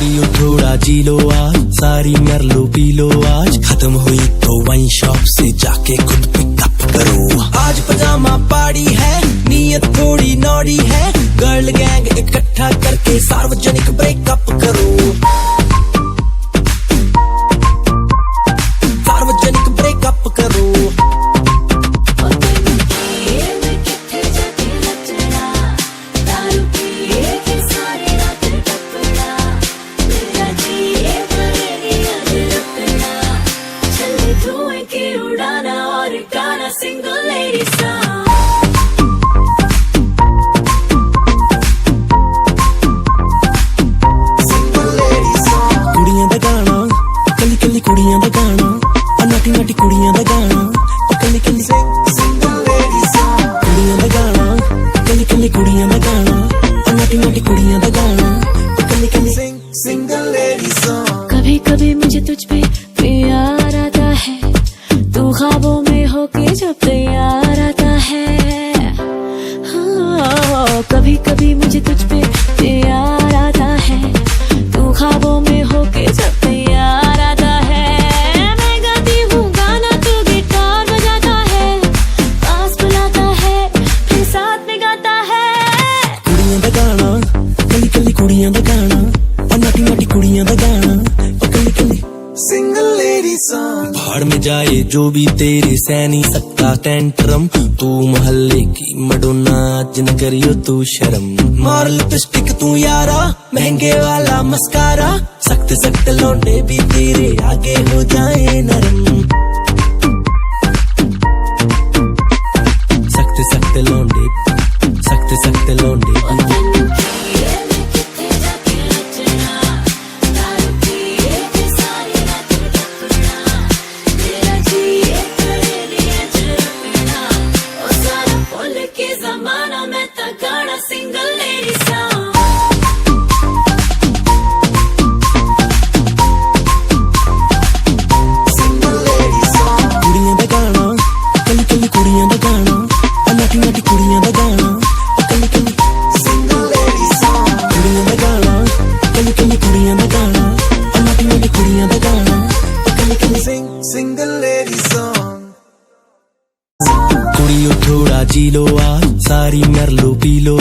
कुड़ियों थोड़ा जी लो आज, सारी मर लो पी लो आज, खत्म हुई तो वाइन शॉप से जाके खुद पिकअप करो। आज पजामा पार्टी है, नीयत थोड़ी नौड़ी है, गर्ल गैंग इकट्ठा करके सार्वजनिक ब्रेकअप करो। सार्वजनिक ब्रेकअप करो। Single lady song. Single lady song. कुड़ियां दा गाना, कली कली कुड़ियां दा गाना, नाटी नाटी कुड़ियां दा गाना, कली कली single lady song. कुड़ियां दा गाना, कली कली कुड़ियां दा गाना, नाटी नाटी कुड़ियां दा गाना, कली कली single lady song. कभी कभी मुझे तुझ पे प्यार आता है, तू ख्वाबों में होके जब तैयार आता है। हाँ, कभी कभी मुझे तुझ पे प्यार आता है, तू ख्वाबों में होके जब तैयार आता है। मैं गाती हूँ गाना, तू गिटार बजाता है, पास बुलाता है, फिर साथ में गाता है। कुड़ियां दा गाना, कली कली कुड़ियां दा गाना, नाटी नाटी कुड़ियां दा गाना, कली कली सिंगल लेडी सॉन्ग। भाड़ में जाए जो भी तेरे सैनी सकता टेंट्रम, तू मोहल्ले की मडोना आज न करियो तू शर्म। मार लिपस्टिक तू यारा, महंगे वाला मस्कारा, सख्त सख्त लौंडे भी तेरे आगे हो जाए नरम। सख्त सख्त लौंडे, सख्त सख्त लौंडे Single lady song. Single lady song. कुड़ियां दा गाना, कली कली कुड़ियां दा गाना, नाटी नाटी कुड़ियां दा गाना, कली कली Single lady song. कुड़ियां दा गाना, कली कली कुड़ियां दा गाना, नाटी नाटी कुड़ियां दा गाना, कली कली Single lady song. कुड़ियों थोड़ा जी लो आज, सारी मर लो पी लो